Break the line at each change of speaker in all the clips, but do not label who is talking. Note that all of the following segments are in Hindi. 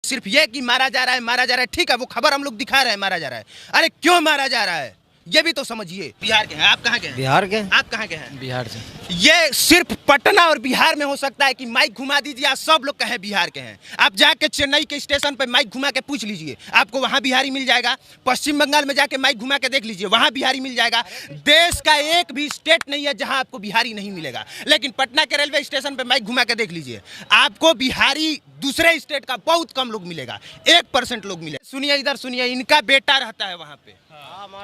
सिर्फ ये कि मारा जा रहा है, ठीक है, वो खबर हम लोग दिखा रहे हैं, मारा जा रहा है। अरे क्यों मारा जा रहा है ये भी तो समझिए। बिहार के हैं आप? कहाँ के हैं?
बिहार के।
आप कहाँ के हैं?
बिहार से।
ये सिर्फ पटना और बिहार में हो सकता है कि माइक घुमा दीजिए, आप सब लोग कहें बिहार के हैं। आप जाके चेन्नई के स्टेशन पे माइक घुमा के पूछ लीजिए, आपको वहां बिहारी मिल जाएगा। पश्चिम बंगाल में जाके माइक घुमा के देख लीजिए, वहां बिहारी मिल जाएगा। देश का एक भी स्टेट नहीं है जहां आपको बिहारी नहीं मिलेगा। लेकिन पटना के रेलवे स्टेशन पे माइक घुमा के देख लीजिए, आपको बिहारी दूसरे स्टेट का बहुत कम लोग मिलेगा, 1% लोग मिले। सुनिए इधर सुनिए, इनका बेटा रहता है वहां पे,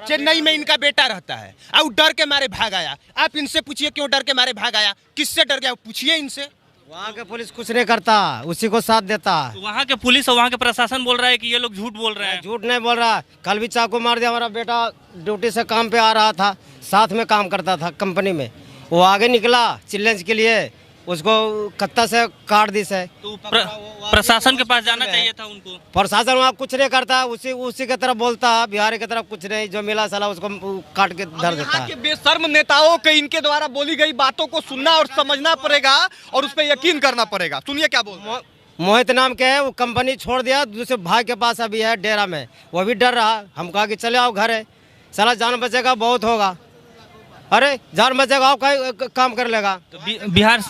चेन्नई में इनका बेटा रहता है, और डर के मारे भाग आया। आप इनसे पूछिए क्यों डर के मारे भाग आया, किससे डर गया, पूछिए इनसे।
वहाँ के पुलिस कुछ नहीं करता, उसी को साथ देता।
वहाँ के पुलिस और वहाँ के प्रशासन बोल रहा है कि ये लोग झूठ बोल रहे हैं।
झूठ नहीं बोल रहा, कल भी चाकू मार दिया। हमारा बेटा ड्यूटी से काम पे आ रहा था, साथ में काम करता था कंपनी में, वो आगे निकला चैलेंज के लिए, उसको कत्ता से काट दी से।
तो प्रशासन के पास जाना चाहिए था उनको।
प्रशासन वहाँ कुछ नहीं करता, उसी की तरफ बोलता है, बिहार की तरफ कुछ नहीं, जो मिला साला उसको काट के धर देता है।
के बेशर्म नेताओं के इनके द्वारा बोली गई बातों को सुनना और समझना पड़ेगा और उस पर यकीन करना पड़ेगा। सुनिए क्या बोल।
मोहित नाम के है, वो कंपनी छोड़ दिया, दूसरे भाई के पास अभी है डेरा में, वो भी डर रहा। हम कहा कि चले आओ घर है, साला जान बचेगा बहुत होगा। अरे जान बचेगा आप काम कर लेगा।
तो बिहार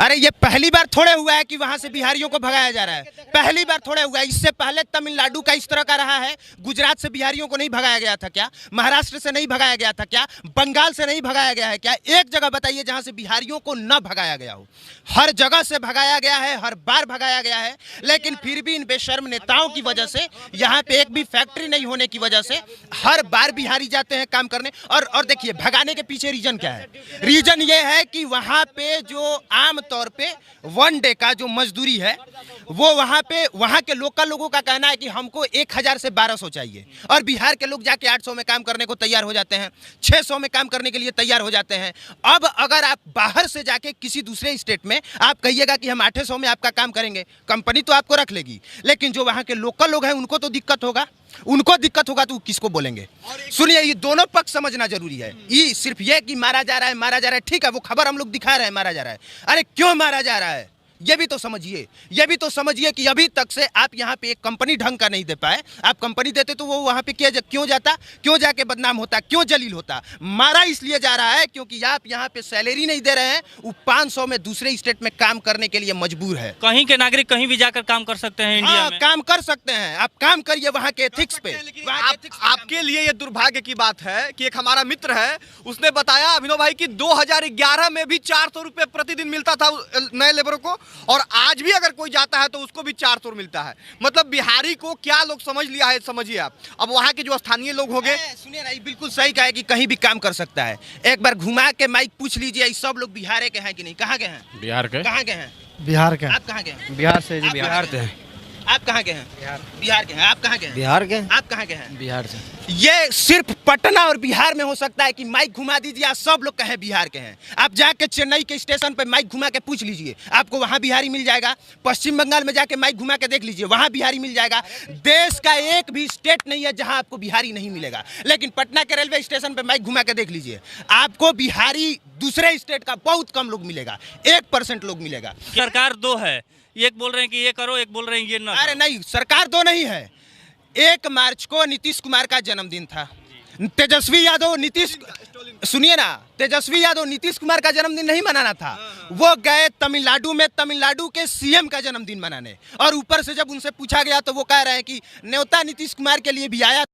अरे ये पहली बार थोड़े हुआ है कि वहां से बिहारियों को भगाया जा रहा है, पहली बार थोड़े हुआ है। इससे पहले तमिलनाडु का इस तरह का रहा है। गुजरात से बिहारियों को नहीं भगाया गया था क्या? महाराष्ट्र से नहीं भगाया गया था क्या? बंगाल से नहीं भगाया गया है क्या? एक जगह बताइए जहां से बिहारियों को न भगाया गया हो। हर जगह से भगाया गया है, हर बार भगाया गया है। लेकिन फिर भी इन बेशर्म नेताओं की वजह से, यहाँ पे एक भी फैक्ट्री नहीं होने की वजह से हर बार बिहारी जाते हैं काम करने। और देखिए भगाने के पीछे रीजन क्या है? रीजन ये है कि वहां पे जो आम तौर पे 1 डे का जो मजदूरी है, वो वहाँ के लोकल लोगों का कहना है कि हमको 1000 से 1200 चाहिए, और बिहार के लोग जाके 800 में काम करने को तैयार हो जाते हैं, 600 में काम करने के लिए तैयार हो जाते हैं। अब अगर आप बाहर से जाके किसी दूसरे स्टेट में आप कहिएगा कि हम 800 में आपका काम करेंगे, कंपनी तो आपको रख लेगी, लेकिन जो वहाँ के लोकल लोग हैं उनको तो दिक्कत होगा। उनको दिक्कत होगा तो किसको बोलेंगे? सुनिए, ये दोनों पक्ष समझना जरूरी है। ये सिर्फ ये कि मारा जा रहा है, ठीक है, वो खबर हम लोग दिखा रहे हैं, मारा जा रहा है। अरे क्यों मारा जा रहा है ये भी तो समझिए। ये भी तो समझिए कि अभी तक से आप यहाँ पे एक कंपनी ढंग का नहीं दे पाए। आप कंपनी देते तो वो वहाँ पे क्यों जाता, क्यों जाके बदनाम होता, क्यों जलील होता? मारा इसलिए जा रहा है क्योंकि आप यहाँ पे सैलरी नहीं दे रहे हैं, वो 500 में दूसरे स्टेट में काम करने के लिए मजबूर है।
कहीं के नागरिक कहीं भी जाकर काम कर सकते हैं इंडिया में।
काम कर सकते हैं, आप काम करिए वहाँ के एथिक्स पे।
आपके लिए ये दुर्भाग्य की बात है कि एक हमारा मित्र है, उसने बताया अभिनव भाई कि 2011 में भी 400 रुपये प्रतिदिन मिलता था नए लेबरों को, और आज भी अगर कोई जाता है तो उसको भी 400 मिलता है। मतलब बिहारी को क्या लोग समझ लिया है, समझिए आप। अब वहाँ के जो स्थानीय लोग होंगे,
सुनिए ना, बिल्कुल सही कहा है कि कहीं भी काम कर सकता है। एक बार घुमा के माइक पूछ लीजिए, सब लोग बिहार के हैं कि नहीं? कहाँ के हैं?
बिहार के।
कहाँ के हैं?
बिहार के।
आप कहाँ के हैं?
बिहार से जी।
बिहार से।
आप कहाँ के हैं? बिहार के हैं। आप कहाँ के हैं?
बिहार के।
आप कहाँ के हैं?
बिहार से।
ये सिर्फ पटना और बिहार में हो सकता है कि माइक घुमा दीजिए, आप सब लोग कहें बिहार के हैं। आप जाके चेन्नई के स्टेशन पे माइक घुमा के पूछ लीजिए, आपको वहां बिहारी मिल जाएगा। पश्चिम बंगाल में जाके माइक घुमा के देख लीजिए, वहां बिहारी मिल जाएगा। देश का एक भी स्टेट नहीं है जहां आपको बिहारी नहीं मिलेगा। लेकिन पटना के रेलवे स्टेशन पे माइक घुमा के देख लीजिए, आपको बिहारी दूसरे स्टेट का बहुत कम लोग मिलेगा, 1% लोग मिलेगा।
सरकार दो है, एक बोल रहे हैं कि ये करो, एक बोल रहे हैं ये ना।
अरे नहीं, सरकार दो नहीं है। 1 मार्च को नीतीश कुमार का जन्मदिन था। तेजस्वी यादव सुनिए ना, तेजस्वी यादव नीतीश कुमार का जन्मदिन नहीं मनाना था, वो गए तमिलनाडु में तमिलनाडु के सीएम का जन्मदिन मनाने, और ऊपर से जब उनसे पूछा गया तो वो कह रहे हैं कि न्योता नीतीश कुमार के लिए भी आया।